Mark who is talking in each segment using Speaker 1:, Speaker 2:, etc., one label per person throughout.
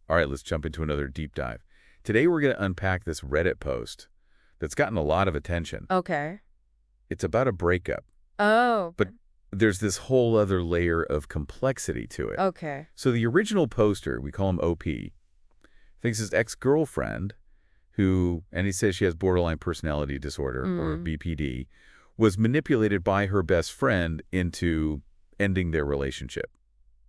Speaker 1: All right, let's jump into another deep dive. Today we're going to unpack this Reddit post that's gotten a lot of attention.
Speaker 2: Okay.
Speaker 1: It's about a breakup,
Speaker 2: Oh,
Speaker 1: but there's this whole other layer of complexity to it.
Speaker 2: okay.
Speaker 1: So the original poster, we call him OP, thinks his ex-girlfriend, and he says she has borderline personality disorder, or BPD, was manipulated by her best friend into ending their relationship.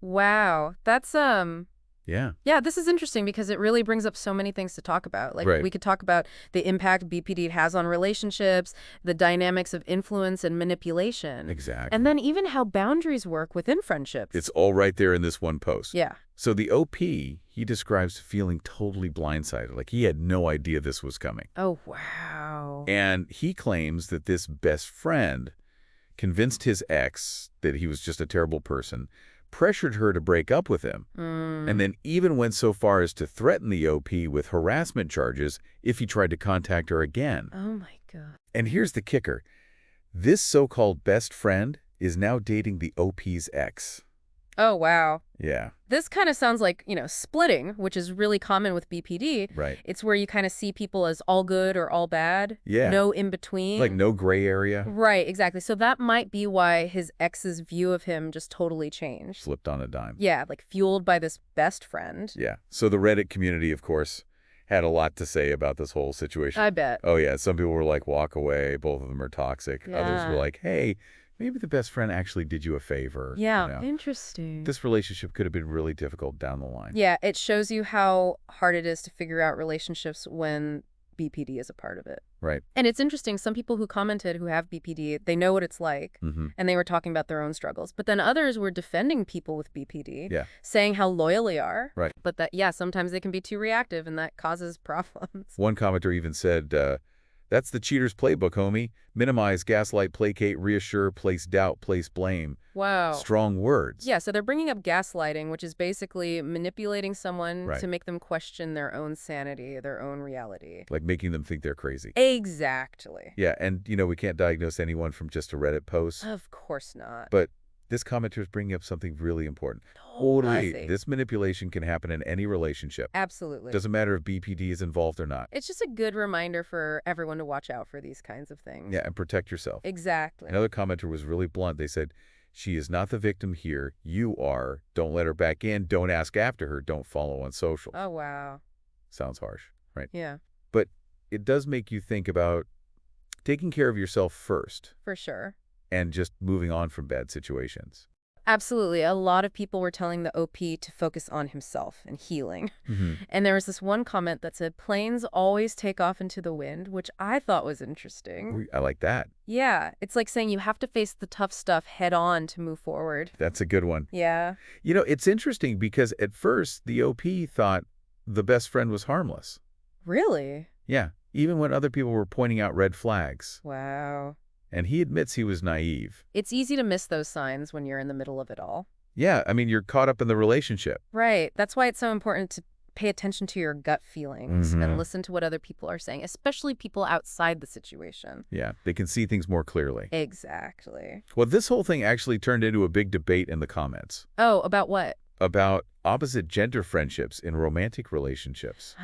Speaker 2: Wow. That's,
Speaker 1: Yeah.
Speaker 2: yeah, this is interesting because it really brings up so many things to talk about. Like,
Speaker 1: Right.
Speaker 2: we could talk about the impact BPD has on relationships, the dynamics of influence and manipulation.
Speaker 1: Exactly.
Speaker 2: And then even how boundaries work within friendships.
Speaker 1: It's all right there in this one post.
Speaker 2: Yeah.
Speaker 1: So the OP, he describes feeling totally blindsided, like he had no idea this was coming.
Speaker 2: Oh, wow.
Speaker 1: And he claims that this best friend convinced his ex that he was just a terrible person, pressured her to break up with him, and then even went so far as to threaten the OP with harassment charges if he tried to contact her again.
Speaker 2: Oh, my God.
Speaker 1: And here's the kicker. This so-called best friend is now dating the OP's ex.
Speaker 2: Oh, wow.
Speaker 1: Yeah.
Speaker 2: This kind of sounds like, splitting, which is really common with BPD.
Speaker 1: Right.
Speaker 2: It's where you kind of see people as all good or all bad.
Speaker 1: Yeah.
Speaker 2: No in between.
Speaker 1: Like no gray area.
Speaker 2: Right, exactly. So that might be why his ex's view of him just totally changed.
Speaker 1: Flipped on a dime.
Speaker 2: Yeah, like fueled by this best friend.
Speaker 1: Yeah. So the Reddit community, of course, had a lot to say about this whole situation.
Speaker 2: I bet.
Speaker 1: Oh, yeah. Some people were like, walk away. Both of them are toxic.
Speaker 2: Yeah.
Speaker 1: Others were like, hey, maybe the best friend actually did you a favor.
Speaker 2: Yeah, interesting.
Speaker 1: This relationship could have been really difficult down the line.
Speaker 2: Yeah, it shows you how hard it is to figure out relationships when BPD is a part of it.
Speaker 1: Right.
Speaker 2: And it's interesting, some people who commented who have BPD, they know what it's like, and they were talking about their own struggles. But then others were defending people with BPD,
Speaker 1: Yeah.
Speaker 2: saying how loyal they are,
Speaker 1: Right.
Speaker 2: but that, yeah, sometimes they can be too reactive, and that causes problems.
Speaker 1: One commenter even said, that's the cheater's playbook, homie. Minimize, gaslight, placate, reassure, place doubt, place blame.
Speaker 2: Wow.
Speaker 1: Strong words.
Speaker 2: Yeah, so they're bringing up gaslighting, which is basically manipulating someone
Speaker 1: Right.
Speaker 2: to make them question their own sanity, their own reality.
Speaker 1: Like making them think they're crazy.
Speaker 2: Exactly.
Speaker 1: Yeah, and, we can't diagnose anyone from just a Reddit post.
Speaker 2: Of course not.
Speaker 1: But this commenter is bringing up something really important.
Speaker 2: Totally.
Speaker 1: This manipulation can happen in any relationship.
Speaker 2: Absolutely.
Speaker 1: Doesn't matter if BPD is involved or not.
Speaker 2: It's just a good reminder for everyone to watch out for these kinds of things.
Speaker 1: Yeah, and protect yourself.
Speaker 2: Exactly.
Speaker 1: Another commenter was really blunt. They said, she is not the victim here. You are. Don't let her back in. Don't ask after her. Don't follow on social.
Speaker 2: Oh, wow.
Speaker 1: Sounds harsh, right?
Speaker 2: Yeah,
Speaker 1: But it does make you think about taking care of yourself first
Speaker 2: for sure.
Speaker 1: and just moving on from bad situations.
Speaker 2: Absolutely. A lot of people were telling the OP to focus on himself and healing. And there was this one comment that said, planes always take off into the wind, which I thought was interesting.
Speaker 1: I like that.
Speaker 2: Yeah, it's like saying you have to face the tough stuff head on to move forward.
Speaker 1: That's a good one.
Speaker 2: Yeah.
Speaker 1: It's interesting because at first the OP thought the best friend was harmless.
Speaker 2: Really?
Speaker 1: Yeah, even when other people were pointing out red flags.
Speaker 2: Wow.
Speaker 1: And he admits he was naive.
Speaker 2: It's easy to miss those signs when you're in the middle of it all.
Speaker 1: Yeah, I mean, you're caught up in the relationship.
Speaker 2: Right. That's why it's so important to pay attention to your gut feelings and listen to what other people are saying, especially people outside the situation.
Speaker 1: Yeah, they can see things more clearly.
Speaker 2: Exactly.
Speaker 1: Well, this whole thing actually turned into a big debate in the comments.
Speaker 2: Oh, about what?
Speaker 1: About opposite gender friendships in romantic relationships.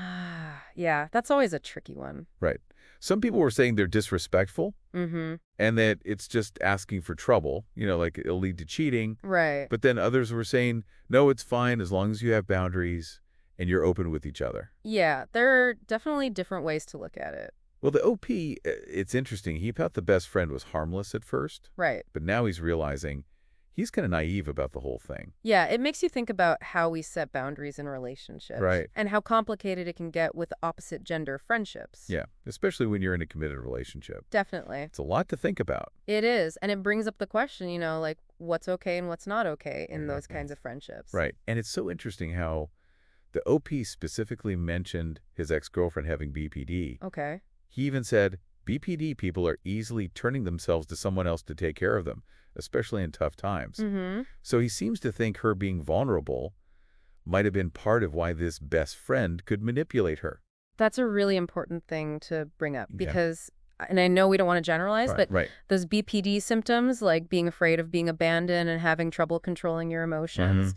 Speaker 2: Yeah, that's always a tricky one.
Speaker 1: Right. Some people were saying they're disrespectful and that it's just asking for trouble, like it'll lead to cheating.
Speaker 2: Right.
Speaker 1: But then others were saying, no, it's fine as long as you have boundaries and you're open with each other.
Speaker 2: Yeah, there are definitely different ways to look at it.
Speaker 1: Well, the OP, it's interesting. He thought the best friend was harmless at first.
Speaker 2: Right.
Speaker 1: But now he's realizing he's kind of naive about the whole thing.
Speaker 2: Yeah, it makes you think about how we set boundaries in relationships.
Speaker 1: Right.
Speaker 2: And how complicated it can get with opposite gender friendships.
Speaker 1: Yeah, especially when you're in a committed relationship.
Speaker 2: Definitely.
Speaker 1: It's a lot to think about.
Speaker 2: It is. And it brings up the question, like what's okay and what's not okay in those kinds of friendships.
Speaker 1: Right. And it's so interesting how the OP specifically mentioned his ex-girlfriend having BPD.
Speaker 2: Okay.
Speaker 1: He even said, BPD people are easily turning themselves to someone else to take care of them, especially in tough times. So he seems to think her being vulnerable might have been part of why this best friend could manipulate her.
Speaker 2: That's a really important thing to bring up because, and I know we don't want to generalize, but those BPD symptoms, like being afraid of being abandoned and having trouble controlling your emotions,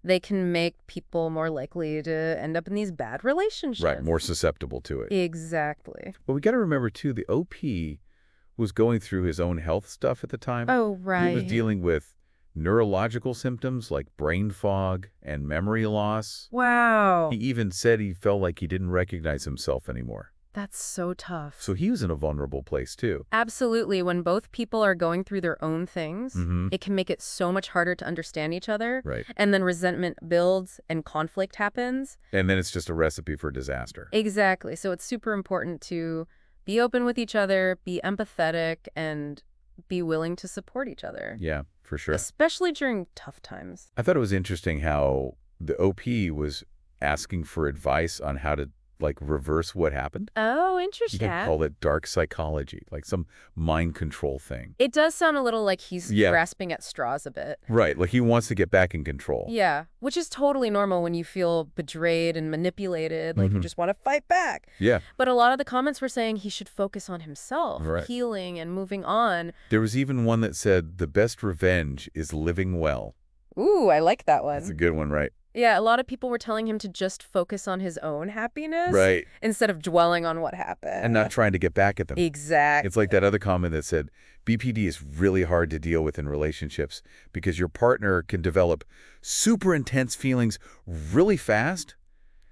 Speaker 2: they can make people more likely to end up in these bad relationships.
Speaker 1: Right, more susceptible to it.
Speaker 2: Exactly.
Speaker 1: But we got to remember, too, the OP was going through his own health stuff at the time.
Speaker 2: Oh,
Speaker 1: He was
Speaker 2: right.
Speaker 1: dealing with neurological symptoms like brain fog and memory loss.
Speaker 2: Wow.
Speaker 1: He even said he felt like he didn't recognize himself anymore.
Speaker 2: That's so tough.
Speaker 1: So he was in a vulnerable place, too.
Speaker 2: Absolutely. When both people are going through their own things,
Speaker 1: Mm-hmm.
Speaker 2: it can make it so much harder to understand each other.
Speaker 1: Right.
Speaker 2: And then resentment builds and conflict happens.
Speaker 1: And then it's just a recipe for disaster.
Speaker 2: Exactly. So it's super important to be open with each other, be empathetic, and be willing to support each other.
Speaker 1: Yeah, for sure.
Speaker 2: Especially during tough times.
Speaker 1: I thought it was interesting how the OP was asking for advice on how to, reverse what happened.
Speaker 2: Oh,
Speaker 1: You
Speaker 2: interesting.
Speaker 1: could call it dark psychology, like some mind control thing.
Speaker 2: It does sound a little like he's
Speaker 1: Yeah.
Speaker 2: grasping at straws a bit.
Speaker 1: Right, like he wants to get back in control.
Speaker 2: Yeah, which is totally normal when you feel betrayed and manipulated, like you just want to fight back.
Speaker 1: Yeah.
Speaker 2: But a lot of the comments were saying he should focus on himself,
Speaker 1: Right.
Speaker 2: healing and moving on.
Speaker 1: There was even one that said, the best revenge is living well.
Speaker 2: Ooh, I like that one.
Speaker 1: That's a good one, right?
Speaker 2: Yeah, a lot of people were telling him to just focus on his own happiness
Speaker 1: Right.
Speaker 2: instead of dwelling on what happened.
Speaker 1: And not trying to get back at them.
Speaker 2: Exactly.
Speaker 1: It's like that other comment that said, BPD is really hard to deal with in relationships because your partner can develop super intense feelings really fast,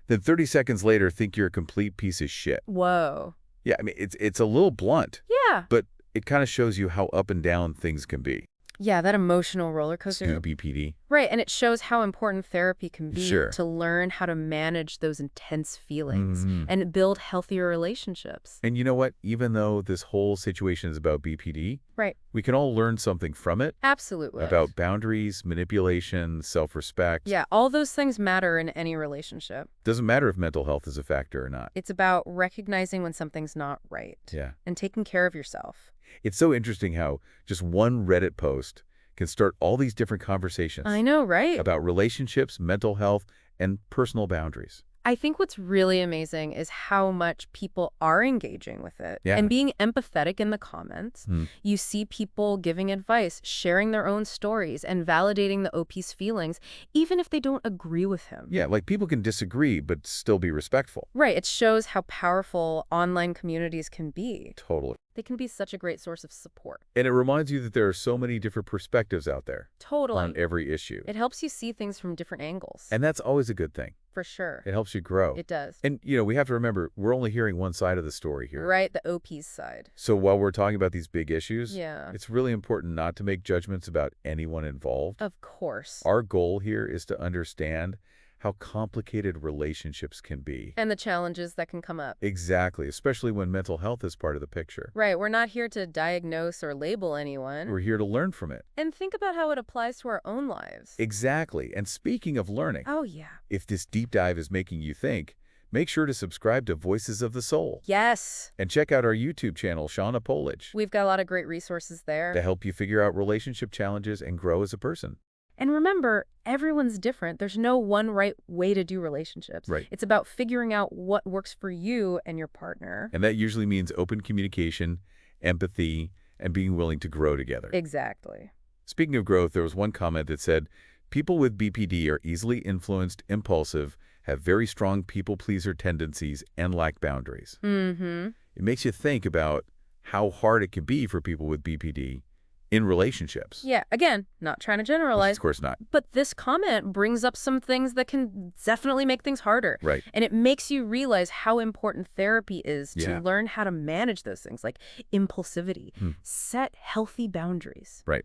Speaker 1: then 30 seconds later think you're a complete piece of shit.
Speaker 2: Whoa.
Speaker 1: Yeah, I mean, it's a little blunt,
Speaker 2: Yeah.
Speaker 1: but it kind of shows you how up and down things can be.
Speaker 2: Yeah, that emotional roller coaster.
Speaker 1: BPD.
Speaker 2: Right, and it shows how important therapy can be
Speaker 1: Sure.
Speaker 2: to learn how to manage those intense feelings
Speaker 1: Mhm.
Speaker 2: and build healthier relationships.
Speaker 1: And you know what? Even though this whole situation is about BPD,
Speaker 2: Right.
Speaker 1: we can all learn something from it
Speaker 2: Absolutely.
Speaker 1: about boundaries, manipulation, self-respect.
Speaker 2: Yeah, all those things matter in any relationship.
Speaker 1: Doesn't matter if mental health is a factor or not.
Speaker 2: It's about recognizing when something's not right
Speaker 1: Yeah.
Speaker 2: and taking care of yourself.
Speaker 1: It's so interesting how just one Reddit post can start all these different conversations
Speaker 2: I know, right?
Speaker 1: about relationships, mental health, and personal boundaries.
Speaker 2: I think what's really amazing is how much people are engaging with it
Speaker 1: Yeah.
Speaker 2: and being empathetic in the comments.
Speaker 1: Hmm.
Speaker 2: You see people giving advice, sharing their own stories, and validating the OP's feelings, even if they don't agree with him.
Speaker 1: Yeah, like people can disagree but still be respectful.
Speaker 2: Right. It shows how powerful online communities can be.
Speaker 1: Totally.
Speaker 2: They can be such a great source of support.
Speaker 1: And it reminds you that there are so many different perspectives out there
Speaker 2: Totally.
Speaker 1: on every issue.
Speaker 2: It helps you see things from different angles.
Speaker 1: And that's always a good thing.
Speaker 2: For sure.
Speaker 1: It helps you grow.
Speaker 2: It does.
Speaker 1: And, we have to remember, we're only hearing one side of the story here.
Speaker 2: Right, the OP's side.
Speaker 1: So while we're talking about these big issues,
Speaker 2: Yeah.
Speaker 1: it's really important not to make judgments about anyone involved.
Speaker 2: Of course.
Speaker 1: Our goal here is to understand how complicated relationships can be.
Speaker 2: And the challenges that can come up.
Speaker 1: Exactly, especially when mental health is part of the picture.
Speaker 2: Right, we're not here to diagnose or label anyone.
Speaker 1: We're here to learn from it.
Speaker 2: And think about how it applies to our own lives.
Speaker 1: Exactly. And speaking of learning,
Speaker 2: Oh, yeah.
Speaker 1: if this deep dive is making you think, make sure to subscribe to Voices of the Soul.
Speaker 2: Yes.
Speaker 1: And check out our YouTube channel, Shauna Polich,
Speaker 2: We've got a lot of great resources there.
Speaker 1: to help you figure out relationship challenges and grow as a person.
Speaker 2: And remember, everyone's different. There's no one right way to do relationships.
Speaker 1: Right.
Speaker 2: It's about figuring out what works for you and your partner.
Speaker 1: And that usually means open communication, empathy, and being willing to grow together.
Speaker 2: Exactly.
Speaker 1: Speaking of growth, there was one comment that said, people with BPD are easily influenced, impulsive, have very strong people-pleaser tendencies, and lack boundaries.
Speaker 2: Mm-hmm.
Speaker 1: It makes you think about how hard it can be for people with BPD in relationships.
Speaker 2: Yeah, again, not trying to generalize.
Speaker 1: Of course not.
Speaker 2: But this comment brings up some things that can definitely make things harder.
Speaker 1: Right.
Speaker 2: And it makes you realize how important therapy is to
Speaker 1: Yeah.
Speaker 2: learn how to manage those things like impulsivity, set healthy boundaries,
Speaker 1: Right.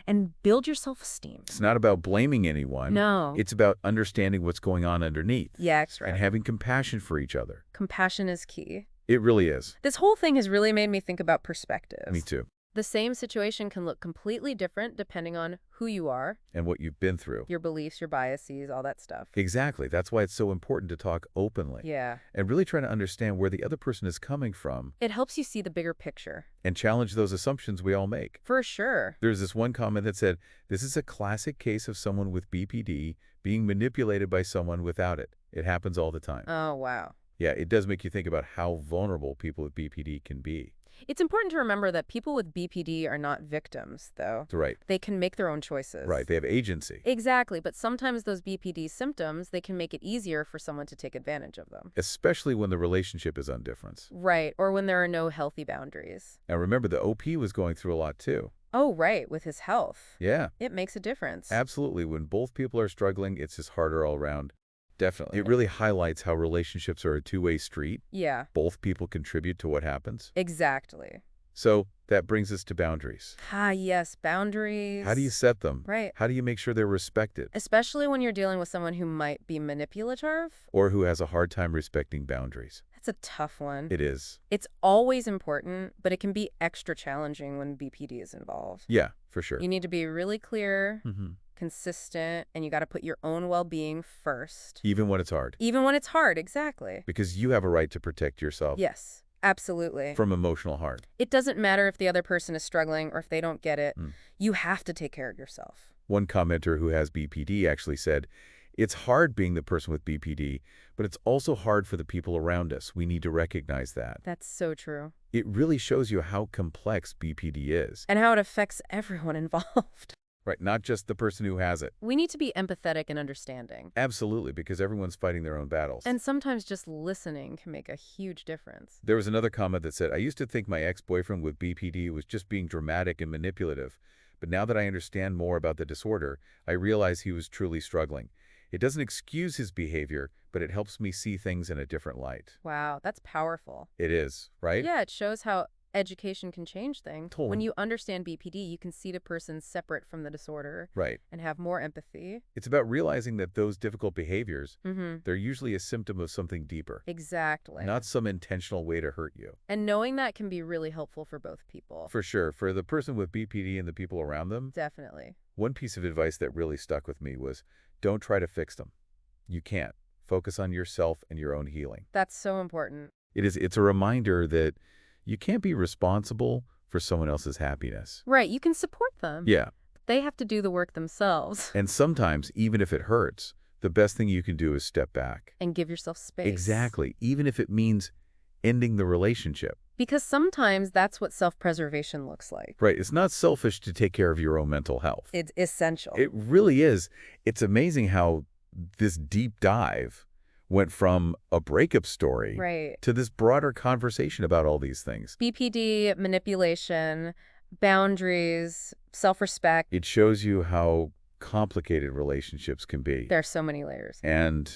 Speaker 2: and build your self-esteem.
Speaker 1: It's not about blaming anyone.
Speaker 2: No.
Speaker 1: It's about understanding what's going on underneath.
Speaker 2: Yeah, that's right.
Speaker 1: And having compassion for each other.
Speaker 2: Compassion is key.
Speaker 1: It really is.
Speaker 2: This whole thing has really made me think about perspectives.
Speaker 1: Me too.
Speaker 2: The same situation can look completely different depending on who you are,
Speaker 1: And what you've been through.
Speaker 2: your beliefs, your biases, all that stuff.
Speaker 1: Exactly. That's why it's so important to talk openly.
Speaker 2: Yeah.
Speaker 1: And really try to understand where the other person is coming from
Speaker 2: It helps you see the bigger picture.
Speaker 1: and challenge those assumptions we all make.
Speaker 2: For sure.
Speaker 1: There's this one comment that said, this is a classic case of someone with BPD being manipulated by someone without it. It happens all the time.
Speaker 2: Oh, wow.
Speaker 1: Yeah, it does make you think about how vulnerable people with BPD can be.
Speaker 2: It's important to remember that people with BPD are not victims, though.
Speaker 1: Right.
Speaker 2: They can make their own choices.
Speaker 1: Right. They have agency.
Speaker 2: Exactly, but sometimes those BPD symptoms, they can make it easier for someone to take advantage of them.
Speaker 1: Especially when the relationship is on difference.
Speaker 2: Right, or when there are no healthy boundaries.
Speaker 1: Now remember, the OP was going through a lot too.
Speaker 2: Oh, right, with his health.
Speaker 1: Yeah.
Speaker 2: It makes a difference.
Speaker 1: Absolutely. When both people are struggling, it's just harder all around. Definitely. It really highlights how relationships are a two-way street.
Speaker 2: Yeah.
Speaker 1: Both people contribute to what happens.
Speaker 2: Exactly.
Speaker 1: So that brings us to boundaries.
Speaker 2: Yes, boundaries.
Speaker 1: How do you set them?
Speaker 2: Right.
Speaker 1: How do you make sure they're respected?
Speaker 2: Especially when you're dealing with someone who might be manipulative.
Speaker 1: Or who has a hard time respecting boundaries?
Speaker 2: That's a tough one.
Speaker 1: It is.
Speaker 2: It's always important, but it can be extra challenging when BPD is involved.
Speaker 1: Yeah, for sure.
Speaker 2: You need to be really clear,
Speaker 1: Mm-hmm.
Speaker 2: consistent, and you got to put your own well-being first.
Speaker 1: Even when it's hard.
Speaker 2: Even when it's hard, exactly.
Speaker 1: Because you have a right to protect yourself.
Speaker 2: Yes, absolutely.
Speaker 1: From emotional harm.
Speaker 2: It doesn't matter if the other person is struggling or if they don't get it.
Speaker 1: Mm.
Speaker 2: You have to take care of yourself.
Speaker 1: One commenter who has BPD actually said, "It's hard being the person with BPD, but it's also hard for the people around us. We need to recognize that."
Speaker 2: That's so true.
Speaker 1: It really shows you how complex BPD is.
Speaker 2: And how it affects everyone involved.
Speaker 1: Right, not just the person who has it.
Speaker 2: We need to be empathetic and understanding.
Speaker 1: Absolutely, because everyone's fighting their own battles.
Speaker 2: And sometimes just listening can make a huge difference.
Speaker 1: There was another comment that said, "I used to think my ex-boyfriend with BPD was just being dramatic and manipulative, but now that I understand more about the disorder, I realize he was truly struggling. It doesn't excuse his behavior, but it helps me see things in a different light."
Speaker 2: Wow, that's powerful.
Speaker 1: It is, right?
Speaker 2: Yeah, it shows how education can change things.
Speaker 1: Totally.
Speaker 2: When you understand BPD, you can see the person separate from the disorder
Speaker 1: Right.
Speaker 2: and have more empathy.
Speaker 1: It's about realizing that those difficult behaviors,
Speaker 2: Mm-hmm.
Speaker 1: they're usually a symptom of something deeper,
Speaker 2: Exactly.
Speaker 1: not some intentional way to hurt you.
Speaker 2: And knowing that can be really helpful for both people.
Speaker 1: For sure, for the person with BPD and the people around them,
Speaker 2: Definitely.
Speaker 1: one piece of advice that really stuck with me was, don't try to fix them. You can't. Focus on yourself and your own healing.
Speaker 2: That's so important.
Speaker 1: It's a reminder that you can't be responsible for someone else's happiness.
Speaker 2: Right, you can support them.
Speaker 1: Yeah.
Speaker 2: But they have to do the work themselves.
Speaker 1: And sometimes, even if it hurts, the best thing you can do is step back.
Speaker 2: And give yourself space.
Speaker 1: Exactly. Even if it means ending the relationship.
Speaker 2: Because sometimes that's what self-preservation looks like.
Speaker 1: Right. It's not selfish to take care of your own mental health.
Speaker 2: It's essential.
Speaker 1: It really is. It's amazing how this deep dive went from a breakup story
Speaker 2: Right.
Speaker 1: to this broader conversation about all these things.
Speaker 2: BPD, manipulation, boundaries, self-respect.
Speaker 1: It shows you how complicated relationships can be.
Speaker 2: There are so many layers.
Speaker 1: And,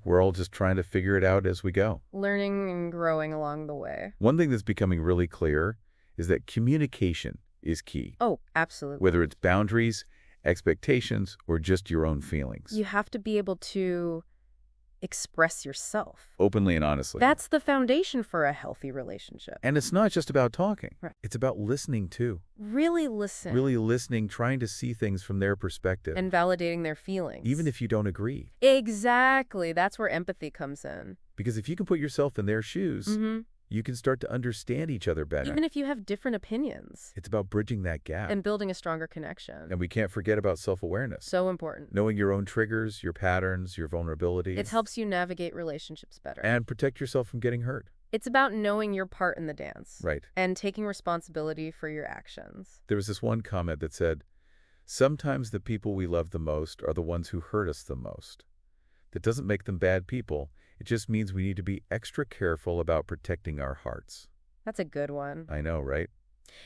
Speaker 1: we're all just trying to figure it out as we go.
Speaker 2: Learning and growing along the way.
Speaker 1: One thing that's becoming really clear is that communication is key.
Speaker 2: Oh, absolutely.
Speaker 1: Whether it's boundaries, expectations, or just your own feelings.
Speaker 2: You have to be able to express yourself.
Speaker 1: Openly and honestly.
Speaker 2: That's the foundation for a healthy relationship.
Speaker 1: And it's not just about talking.
Speaker 2: Right.
Speaker 1: It's about listening, too.
Speaker 2: Really listen.
Speaker 1: Really listening, trying to see things from their perspective.
Speaker 2: And validating their feelings.
Speaker 1: Even if you don't agree.
Speaker 2: Exactly. That's where empathy comes in.
Speaker 1: Because if you can put yourself in their shoes,
Speaker 2: Mm-hmm.
Speaker 1: you can start to understand each other better.
Speaker 2: Even if you have different opinions.
Speaker 1: It's about bridging that gap.
Speaker 2: And building a stronger connection.
Speaker 1: And we can't forget about self-awareness.
Speaker 2: So important.
Speaker 1: Knowing your own triggers, your patterns, your vulnerabilities.
Speaker 2: It helps you navigate relationships better.
Speaker 1: And protect yourself from getting hurt.
Speaker 2: It's about knowing your part in the dance.
Speaker 1: Right.
Speaker 2: And taking responsibility for your actions.
Speaker 1: There was this one comment that said, "Sometimes the people we love the most are the ones who hurt us the most. That doesn't make them bad people. It just means we need to be extra careful about protecting our hearts."
Speaker 2: That's a good one.
Speaker 1: I know, right?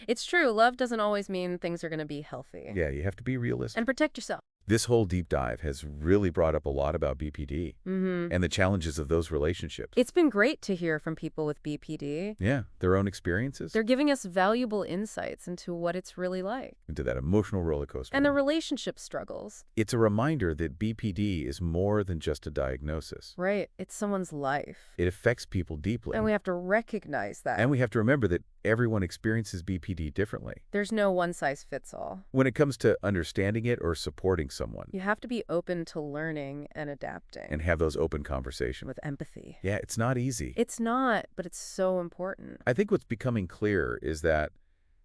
Speaker 2: It's true. Love doesn't always mean things are going to be healthy.
Speaker 1: Yeah, you have to be realistic.
Speaker 2: And protect yourself.
Speaker 1: This whole deep dive has really brought up a lot about BPD
Speaker 2: Mm-hmm.
Speaker 1: and the challenges of those relationships.
Speaker 2: It's been great to hear from people with BPD.
Speaker 1: Yeah, their own experiences.
Speaker 2: They're giving us valuable insights into what it's really like.
Speaker 1: Into that emotional roller coaster.
Speaker 2: And the relationship struggles.
Speaker 1: It's a reminder that BPD is more than just a diagnosis.
Speaker 2: Right. It's someone's life.
Speaker 1: It affects people deeply.
Speaker 2: And we have to recognize that.
Speaker 1: And we have to remember that everyone experiences BPD differently.
Speaker 2: There's no one-size-fits-all.
Speaker 1: When it comes to understanding it or supporting someone.
Speaker 2: You have to be open to learning and adapting.
Speaker 1: And have those open conversations.
Speaker 2: With empathy.
Speaker 1: Yeah, it's not easy.
Speaker 2: It's not, but it's so important.
Speaker 1: I think what's becoming clear is that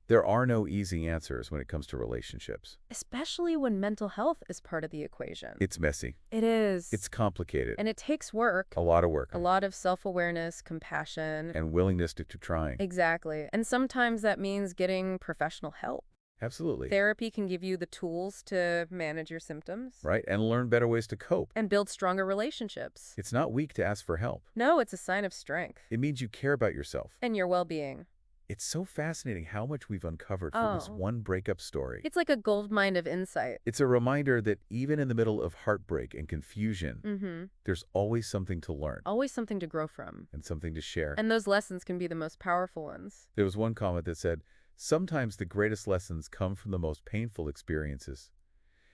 Speaker 1: There are no easy answers when it comes to relationships.
Speaker 2: Especially when mental health is part of the equation.
Speaker 1: It's messy.
Speaker 2: It is.
Speaker 1: It's complicated.
Speaker 2: And it takes work.
Speaker 1: A lot of work.
Speaker 2: A lot of self-awareness, compassion.
Speaker 1: And willingness to trying.
Speaker 2: Exactly. And sometimes that means getting professional help.
Speaker 1: Absolutely.
Speaker 2: Therapy can give you the tools to manage your symptoms.
Speaker 1: Right, and learn better ways to cope.
Speaker 2: And build stronger relationships.
Speaker 1: It's not weak to ask for help.
Speaker 2: No, it's a sign of strength.
Speaker 1: It means you care about yourself.
Speaker 2: And your well-being.
Speaker 1: It's so fascinating how much we've uncovered from this one breakup story.
Speaker 2: It's like a goldmine of insight.
Speaker 1: It's a reminder that even in the middle of heartbreak and confusion, there's always something to learn.
Speaker 2: Always something to grow from.
Speaker 1: And something to share.
Speaker 2: And those lessons can be the most powerful ones.
Speaker 1: There was one comment that said, "Sometimes the greatest lessons come from the most painful experiences.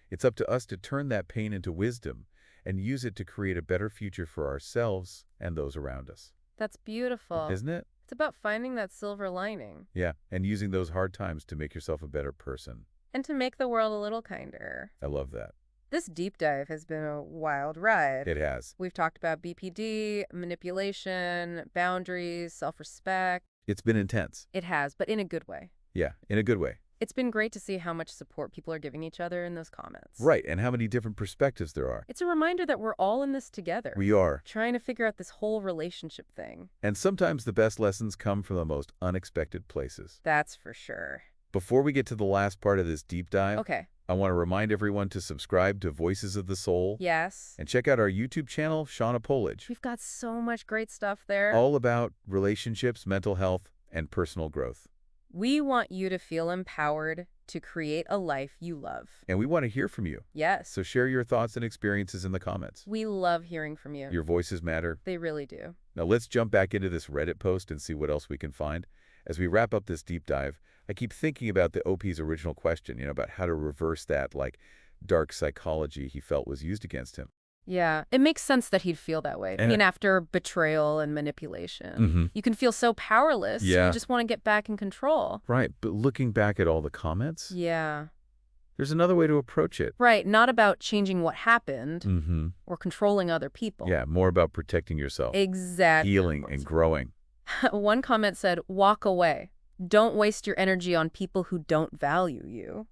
Speaker 1: It's up to us to turn that pain into wisdom and use it to create a better future for ourselves and those around us."
Speaker 2: That's beautiful.
Speaker 1: Isn't it?
Speaker 2: It's about finding that silver lining.
Speaker 1: Yeah, and using those hard times to make yourself a better person.
Speaker 2: And to make the world a little kinder.
Speaker 1: I love that.
Speaker 2: This deep dive has been a wild ride.
Speaker 1: It has.
Speaker 2: We've talked about BPD, manipulation, boundaries, self-respect.
Speaker 1: It's been intense.
Speaker 2: It has, but in a good way.
Speaker 1: Yeah, in a good way.
Speaker 2: It's been great to see how much support people are giving each other in those comments.
Speaker 1: Right, and how many different perspectives there are.
Speaker 2: It's a reminder that we're all in this together.
Speaker 1: We are.
Speaker 2: Trying to figure out this whole relationship thing.
Speaker 1: And sometimes the best lessons come from the most unexpected places.
Speaker 2: That's for sure.
Speaker 1: Before we get to the last part of this deep dive,
Speaker 2: Okay.
Speaker 1: I want to remind everyone to subscribe to Voices of the Soul.
Speaker 2: Yes.
Speaker 1: And check out our YouTube channel, Shauna Polich.
Speaker 2: We've got so much great stuff there.
Speaker 1: All about relationships, mental health, and personal growth.
Speaker 2: We want you to feel empowered to create a life you love.
Speaker 1: And we want to hear from you.
Speaker 2: Yes.
Speaker 1: So share your thoughts and experiences in the comments.
Speaker 2: We love hearing from you.
Speaker 1: Your voices matter.
Speaker 2: They really do.
Speaker 1: Now let's jump back into this Reddit post and see what else we can find. As we wrap up this deep dive, I keep thinking about the OP's original question, about how to reverse that, dark psychology he felt was used against him.
Speaker 2: Yeah, it makes sense that he'd feel that way. After betrayal and manipulation, you can feel so powerless.
Speaker 1: Yeah.
Speaker 2: You just want to get back in control.
Speaker 1: Right, but looking back at all the comments,
Speaker 2: Yeah.
Speaker 1: there's another way to approach it.
Speaker 2: Right, not about changing what happened or controlling other people.
Speaker 1: Yeah, more about protecting yourself.
Speaker 2: Exactly.
Speaker 1: Healing and growing.
Speaker 2: One comment said, "Walk away. Don't waste your energy on people who don't value you."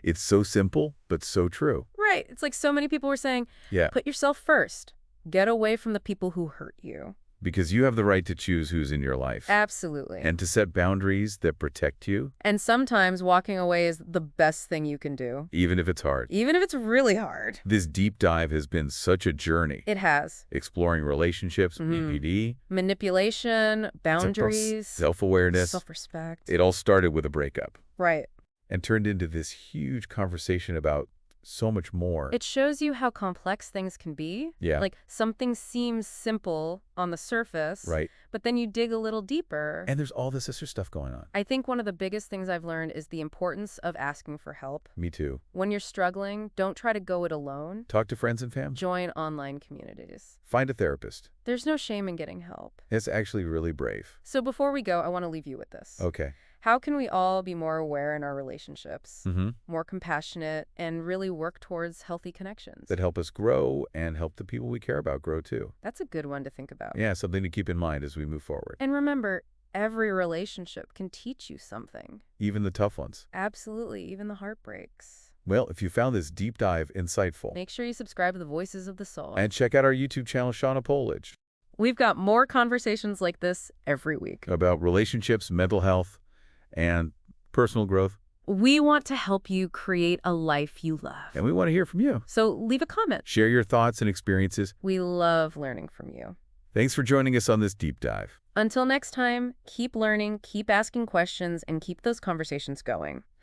Speaker 1: It's so simple, but so true.
Speaker 2: Right. It's like so many people were saying,
Speaker 1: Yeah.
Speaker 2: put yourself first. Get away from the people who hurt you.
Speaker 1: Because you have the right to choose who's in your life.
Speaker 2: Absolutely.
Speaker 1: And to set boundaries that protect you.
Speaker 2: And sometimes walking away is the best thing you can do.
Speaker 1: Even if it's hard.
Speaker 2: Even if it's really hard.
Speaker 1: This deep dive has been such a journey.
Speaker 2: It has.
Speaker 1: Exploring relationships, BPD.
Speaker 2: Manipulation, boundaries.
Speaker 1: Self-awareness.
Speaker 2: Self-respect.
Speaker 1: It all started with a breakup.
Speaker 2: Right.
Speaker 1: And turned into this huge conversation about so much more.
Speaker 2: It shows you how complex things can be.
Speaker 1: Yeah.
Speaker 2: Like something seems simple on the surface.
Speaker 1: Right.
Speaker 2: But then you dig a little deeper.
Speaker 1: And there's all this other stuff going on.
Speaker 2: I think one of the biggest things I've learned is the importance of asking for help.
Speaker 1: Me too.
Speaker 2: When you're struggling, don't try to go it alone.
Speaker 1: Talk to friends and family.
Speaker 2: Join online communities.
Speaker 1: Find a therapist.
Speaker 2: There's no shame in getting help.
Speaker 1: It's actually really brave.
Speaker 2: So before we go, I want to leave you with this.
Speaker 1: Okay.
Speaker 2: How can we all be more aware in our relationships,
Speaker 1: Mm-hmm.
Speaker 2: more compassionate, and really work towards healthy connections?
Speaker 1: That help us grow and help the people we care about grow too.
Speaker 2: That's a good one to think about.
Speaker 1: Yeah, something to keep in mind as we move forward.
Speaker 2: And remember, every relationship can teach you something.
Speaker 1: Even the tough ones.
Speaker 2: Absolutely, even the heartbreaks.
Speaker 1: Well, if you found this deep dive insightful,
Speaker 2: Make sure you subscribe to the Voices of the Soul.
Speaker 1: and check out our YouTube channel, Shauna Polich,
Speaker 2: We've got more conversations like this every week.
Speaker 1: about relationships, mental health, and personal growth.
Speaker 2: We want to help you create a life you love.
Speaker 1: And we want to hear from you.
Speaker 2: So leave a comment.
Speaker 1: Share your thoughts and experiences.
Speaker 2: We love learning from you.
Speaker 1: Thanks for joining us on this deep dive.
Speaker 2: Until next time, keep learning, keep asking questions, and keep those conversations going.